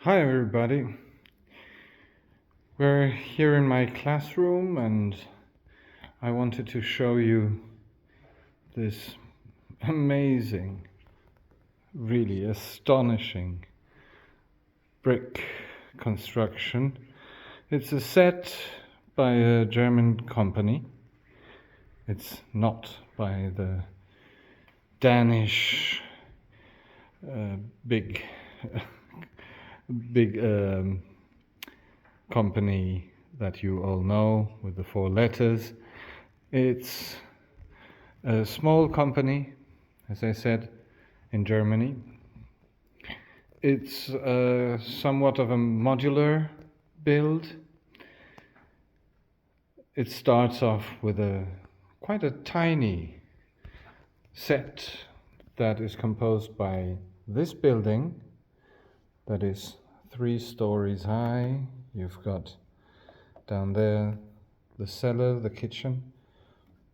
Hi everybody. We're here in my classroom and I wanted to show you this amazing, really astonishing brick construction. It's a set by a German company. It's not by the Danish big company that you all know with the 4 letters. It's a small company, as I said, in Germany. It's somewhat of a modular build. It starts off with quite a tiny set that is composed by this building that is 3 stories high. You've got down there the cellar, the kitchen,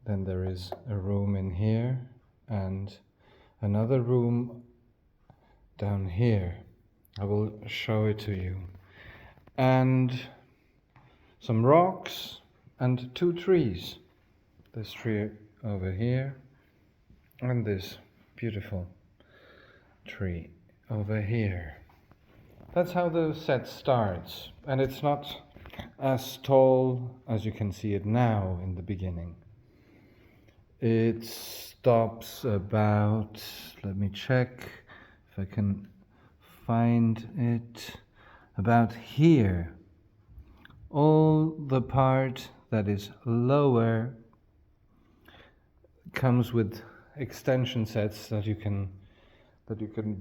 then there is a room in here and another room down here. I will show it to you. And some rocks and 2 trees. This tree over here and this beautiful tree over here. That's how the set starts, and it's not as tall as you can see it now in the beginning. It stops about, let me check if I can find it, about here. All the part that is lower comes with extension sets that you can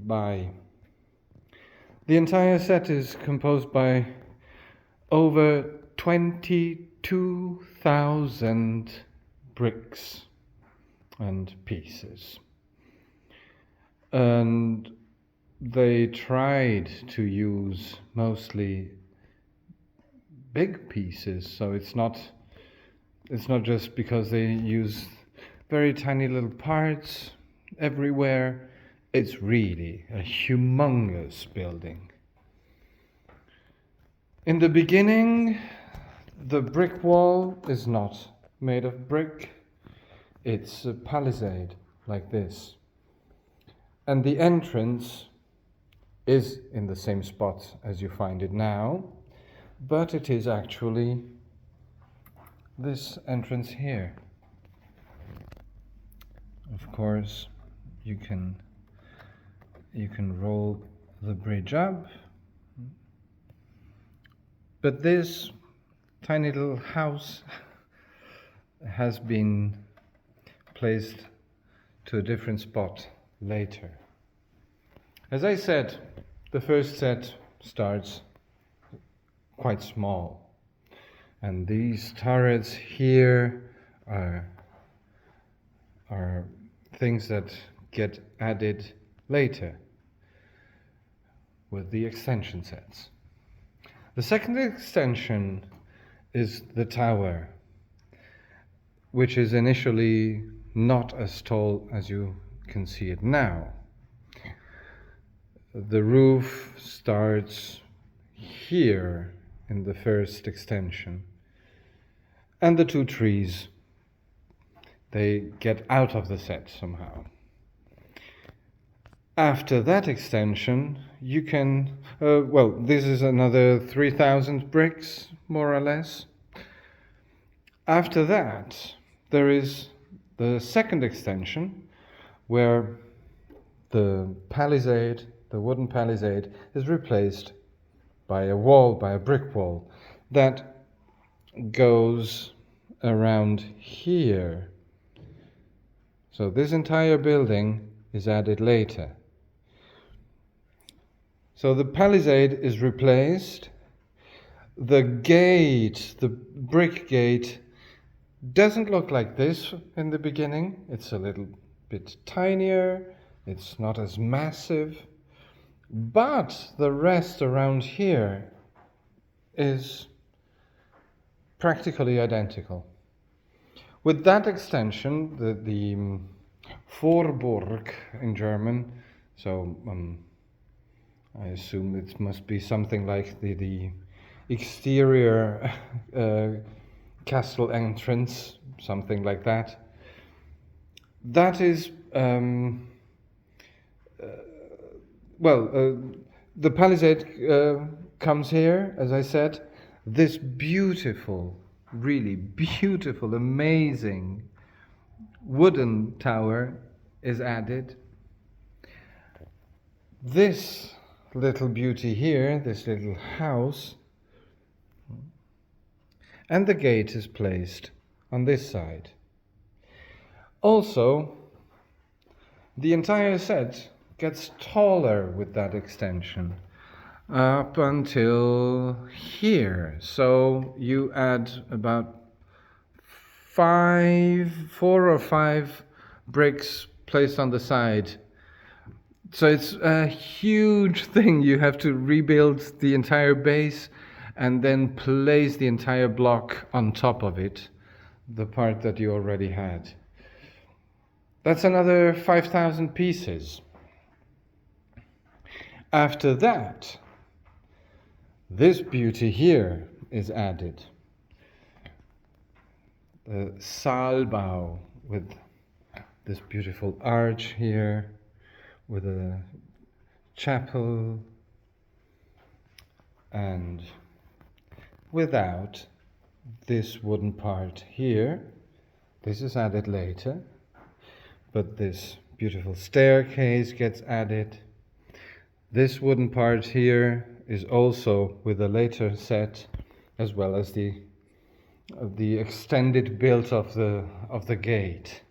buy. The entire set is composed by over 22,000 bricks and pieces. And they tried to use mostly big pieces, so it's not just because they use very tiny little parts everywhere. It's really a humongous building. In the beginning, the brick wall is not made of brick. It's a palisade like this. And the entrance is in the same spot as you find it now, but it is actually this entrance here. Of course, you can roll the bridge up, but this tiny little house has been placed to a different spot later. As I said, the first set starts quite small, and these turrets here are things that get added later with the extension sets. The second extension is the tower, which is initially not as tall as you can see it now. The roof starts here in the first extension, and the 2 trees, they get out of the set somehow. After that extension, you can, this is another 3,000 bricks, more or less. After that, there is the second extension, where the palisade, the wooden palisade, is replaced by a wall, by a brick wall, that goes around here. So this entire building is added later. So the palisade is replaced. The gate, the brick gate, doesn't look like this in the beginning. It's a little bit tinier. It's not as massive. But the rest around here is practically identical. With that extension, the Vorburg in German, so I assume it must be something like the exterior castle entrance, something like that. That is, the palisade comes here, as I said. This beautiful, really beautiful, amazing wooden tower is added. This little beauty here, this little house, and the gate is placed on this side. Also, the entire set gets taller with that extension up until here. So you add about 4 or 5 bricks placed on the side. So it's a huge thing. You have to rebuild the entire base and then place the entire block on top of it, the part that you already had. That's another 5,000 pieces. After that, this beauty here is added. The Saalbau with this beautiful arch here, with a chapel, and without this wooden part here. This is added later, but this beautiful staircase gets added. This wooden part here is also with a later set, as well as the extended build of the gate.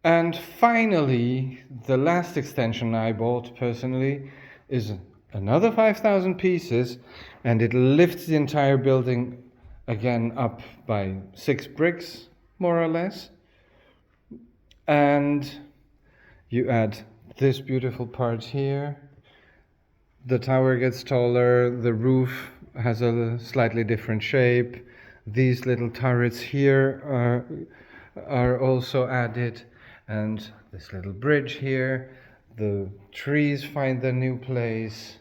And finally, the last extension I bought personally is another 5,000 pieces, and it lifts the entire building again up by 6 bricks, more or less. And you add this beautiful part here. The tower gets taller, the roof has a slightly different shape. These little turrets here are also added. And this little bridge here, the trees find their new place.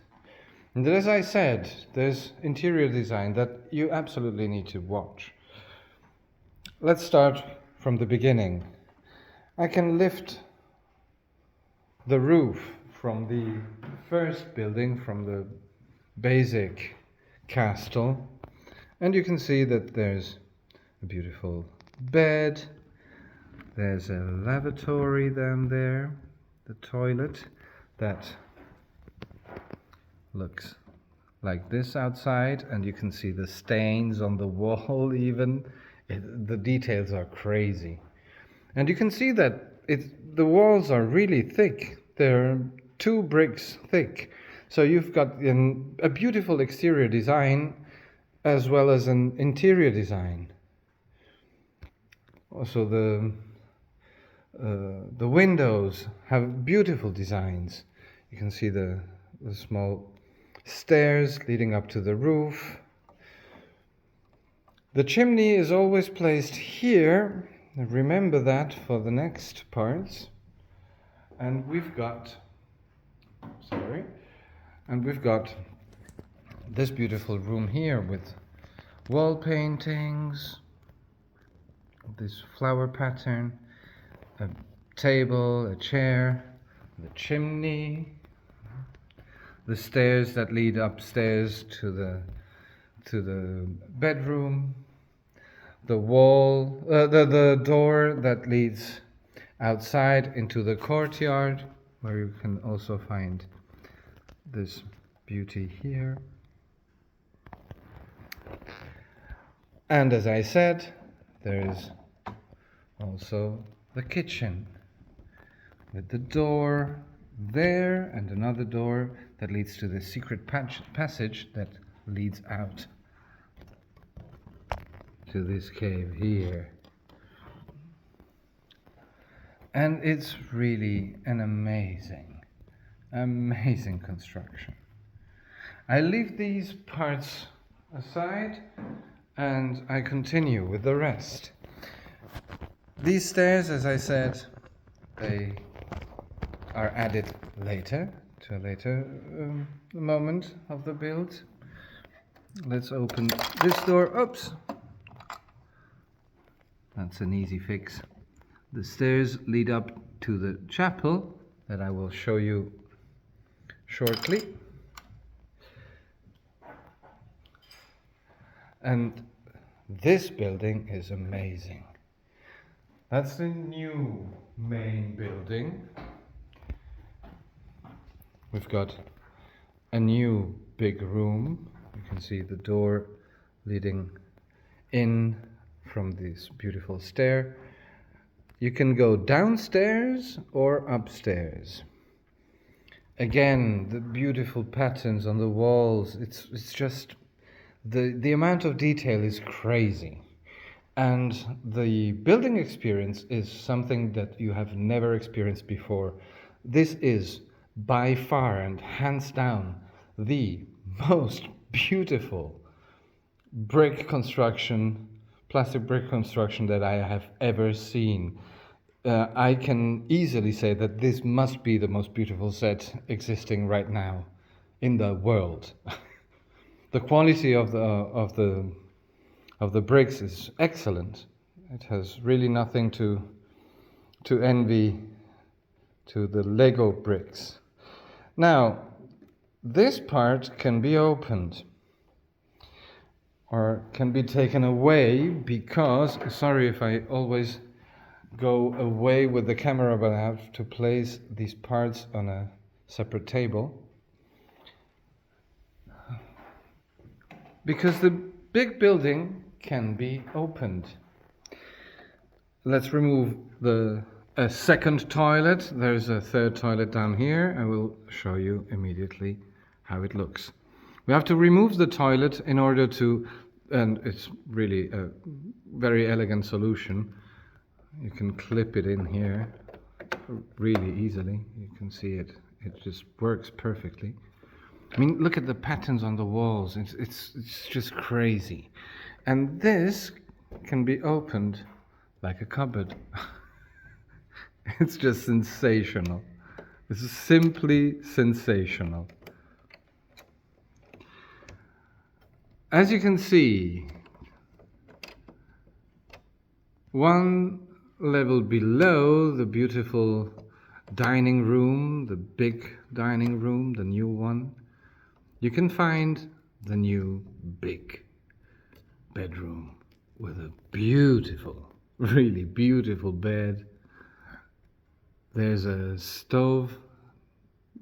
And as I said, there's interior design that you absolutely need to watch. Let's start from the beginning. I can lift the roof from the first building, from the basic castle, and you can see that there's a beautiful bed. There's a lavatory down there, the toilet, that looks like this outside, and you can see the stains on the wall even. The details are crazy. And you can see that the walls are really thick. They're 2 bricks thick. So you've got a beautiful exterior design as well as an interior design. Also the windows have beautiful designs. You can see the small stairs leading up to the roof. The chimney is always placed here. Remember that for the next parts. And we've got this beautiful room here with wall paintings, this flower pattern, a table, a chair, the chimney, the stairs that lead upstairs to the bedroom, the wall, the door that leads outside into the courtyard, where you can also find this beauty here. And as I said, there is also the kitchen with the door there and another door that leads to the secret passage that leads out to this cave here. And it's really an amazing construction. I leave these parts aside and I continue with the rest. These stairs, as I said, they are added later, to a later moment of the build. Let's open this door. Oops! That's an easy fix. The stairs lead up to the chapel that I will show you shortly. And this building is amazing. That's the new main building. We've got a new big room. You can see the door leading in from this beautiful stair. You can go downstairs or upstairs. Again, the beautiful patterns on the walls. It's just the amount of detail is crazy. And the building experience is something that you have never experienced before. This is by far and hands down the most beautiful brick construction, plastic brick construction that I have ever seen. I can easily say that this must be the most beautiful set existing right now in the world. The quality of the bricks is excellent. It has really nothing to envy to the Lego bricks. Now, this part can be opened or can be taken away because, sorry if I always go away with the camera, but I have to place these parts on a separate table. Because the big building can be opened. Let's remove a second toilet. There's a third toilet down here. I will show you immediately how it looks. We have to remove the toilet in order to, and it's really a very elegant solution. You can clip it in here really easily. You can see it just works perfectly. I mean, look at the patterns on the walls. It's just crazy. And this can be opened like a cupboard. It's just sensational. This is simply sensational. As you can see, one level below the beautiful dining room, the big dining room, the new one, you can find the new big bedroom with a beautiful, really beautiful bed. There's a stove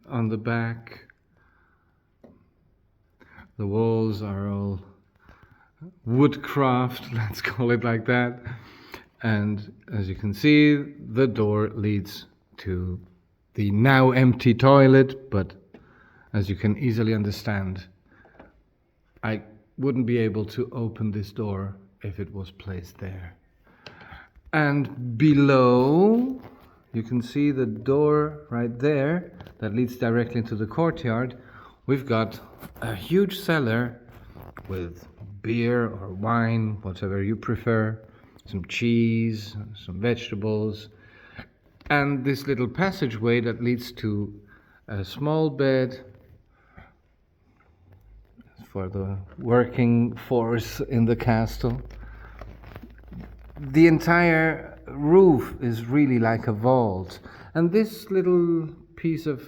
on the back. The walls are all woodcraft, let's call it like that. And as you can see, the door leads to the now empty toilet, but as you can easily understand, I wouldn't be able to open this door if it was placed there. And below, you can see the door right there that leads directly into the courtyard. We've got a huge cellar with beer or wine, whatever you prefer, some cheese, some vegetables, and this little passageway that leads to a small bed for the working force in the castle. The entire roof is really like a vault, and this little piece of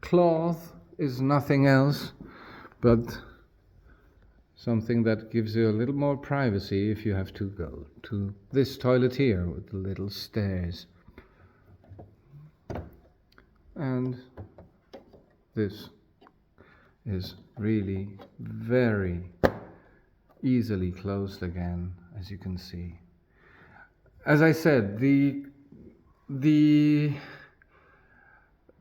cloth is nothing else but something that gives you a little more privacy if you have to go to this toilet here with the little stairs. And this is really very easily closed again, as you can see. As I said, the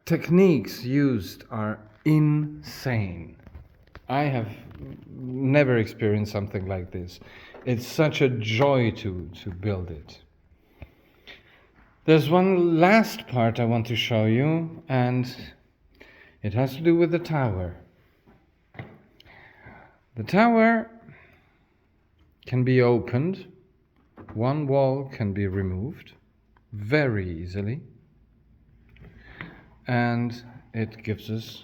techniques used are insane. I have never experienced something like this. It's such a joy to build it. There's one last part I want to show you, and it has to do with the tower. The tower can be opened. One wall can be removed very easily. and it gives us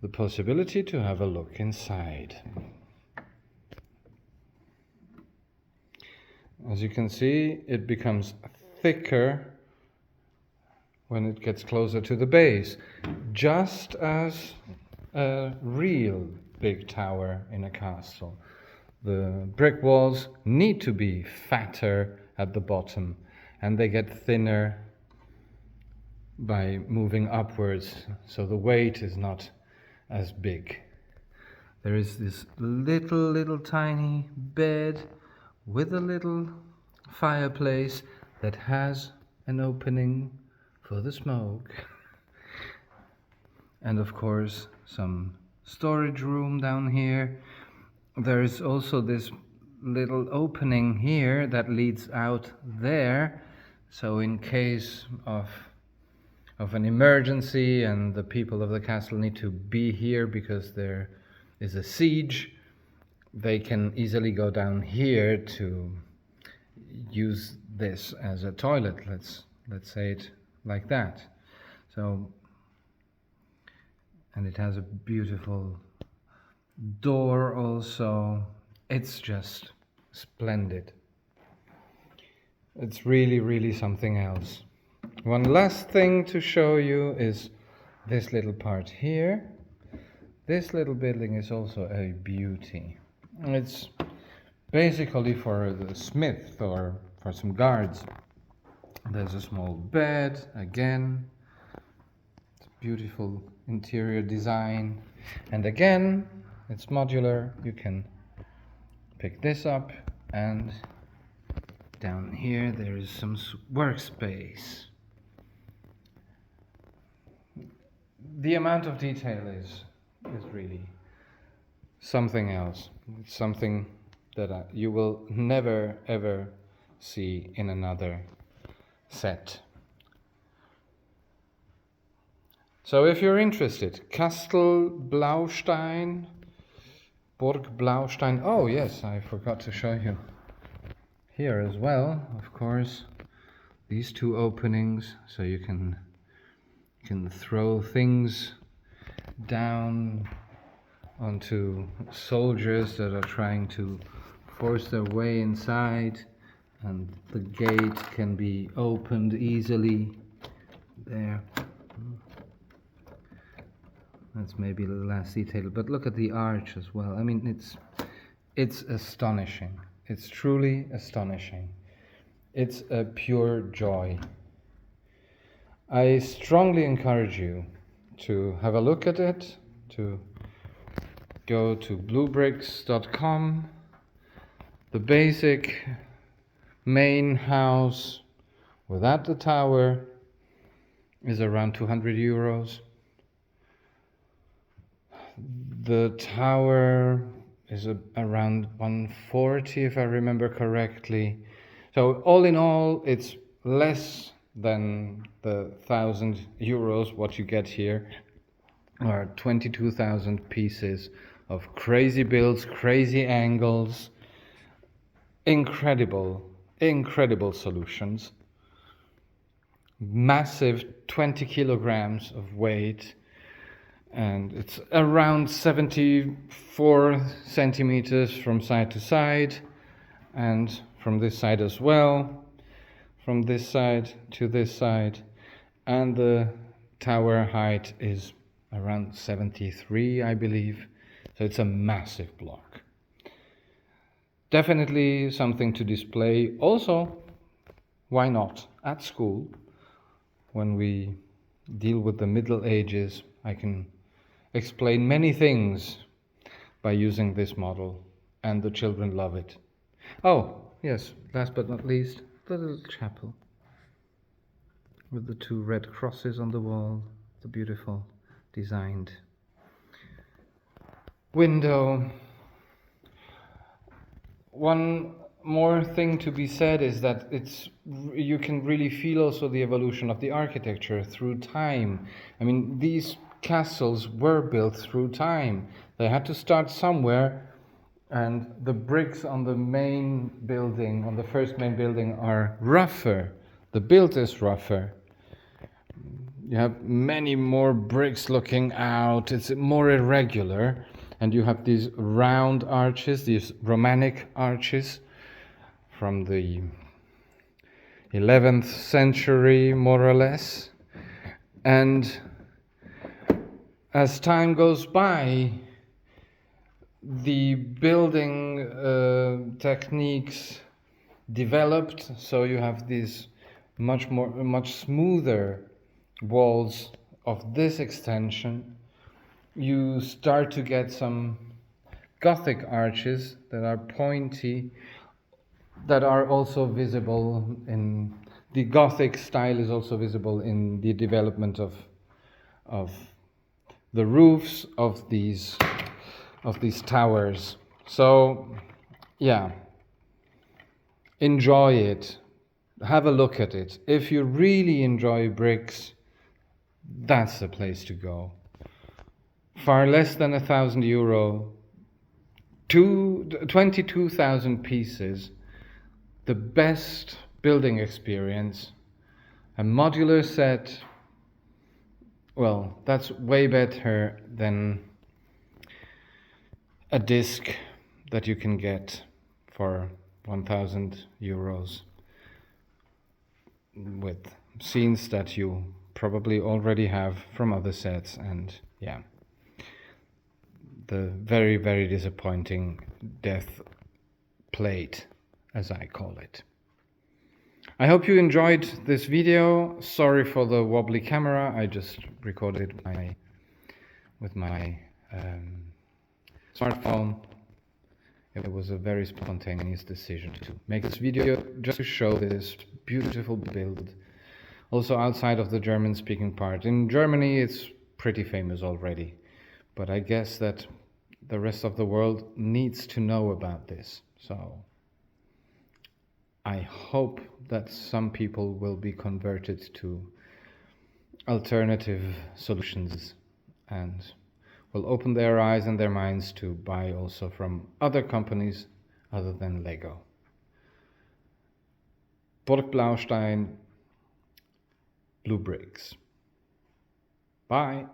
the possibility to have a look inside. As you can see, it becomes thicker when it gets closer to the base, just as a real big tower in a castle. The brick walls need to be fatter at the bottom, and they get thinner by moving upwards, so the weight is not as big. There is this little tiny bed with a little fireplace that has an opening for the smoke. And of course, some storage room down here. There is also this little opening here that leads out there. So in case of an emergency and the people of the castle need to be here because there is a siege, they can easily go down here to use this as a toilet. Let's say it like that. So, and it has a beautiful door also. It's just splendid. It's really something else. One last thing to show you is this little part here. This little building is also a beauty. It's basically for the smith or for some guards. There's a small bed, again. It's beautiful interior design. And again, it's modular. You can pick this up, and down here there is some workspace. The amount of detail is really something else. It's something that you will never ever see in another set. So if you're interested, Blaustein, Burg Blaustein. Oh yes, I forgot to show you here as well, of course, these two openings, so you can throw things down onto soldiers that are trying to force their way inside, and the gate can be opened easily there. That's maybe the last detail, but look at the arch as well. I mean, it's astonishing. It's truly astonishing. It's a pure joy. I strongly encourage you to have a look at it, to go to BlueBrixx.com. The basic main house without the tower is around 200 euros. The tower is around 140, if I remember correctly. So all in all, it's less than the 1,000 euros what you get here, or 22,000 pieces of crazy builds, crazy angles, incredible solutions, massive 20 kilograms of weight, and it's around 74 centimeters from side to side, and from this side as well, from this side to this side, and the tower height is around 73, I believe. So it's a massive block. Definitely something to display. Also, why not at school? When we deal with the Middle Ages, I can explain many things by using this model, and the children love it. Oh, yes, last but not least, the little chapel with the two red crosses on the wall, the beautiful designed window. One more thing to be said is that you can really feel also the evolution of the architecture through time. I mean, these castles were built through time. They had to start somewhere, and the bricks on the main building, on the first main building, are rougher. The build is rougher. You have many more bricks looking out. It's more irregular. And you have these round arches, these Romanic arches from the 11th century, more or less. And as time goes by, the building techniques developed, so you have these much smoother walls of this extension. You start to get some Gothic arches that are pointy, that are also visible in the Gothic style, is also visible in the development of the roofs of these towers. So yeah, enjoy it, have a look at it. If you really enjoy bricks, that's the place to go. Far less than €1,000, 22,000 pieces, the best building experience, a modular set. Well, that's way better than a disc that you can get for €1,000 with scenes that you probably already have from other sets. And yeah, the very, very disappointing death plate, as I call it. I hope you enjoyed this video. Sorry for the wobbly camera. I just recorded with my smartphone. It was a very spontaneous decision to make this video just to show this beautiful build. Also outside of the German-speaking part. In Germany it's pretty famous already, but I guess that the rest of the world needs to know about this. So I hope that some people will be converted to alternative solutions and will open their eyes and their minds to buy also from other companies other than Lego. Burg Blaustein, BlueBrixx. Bye.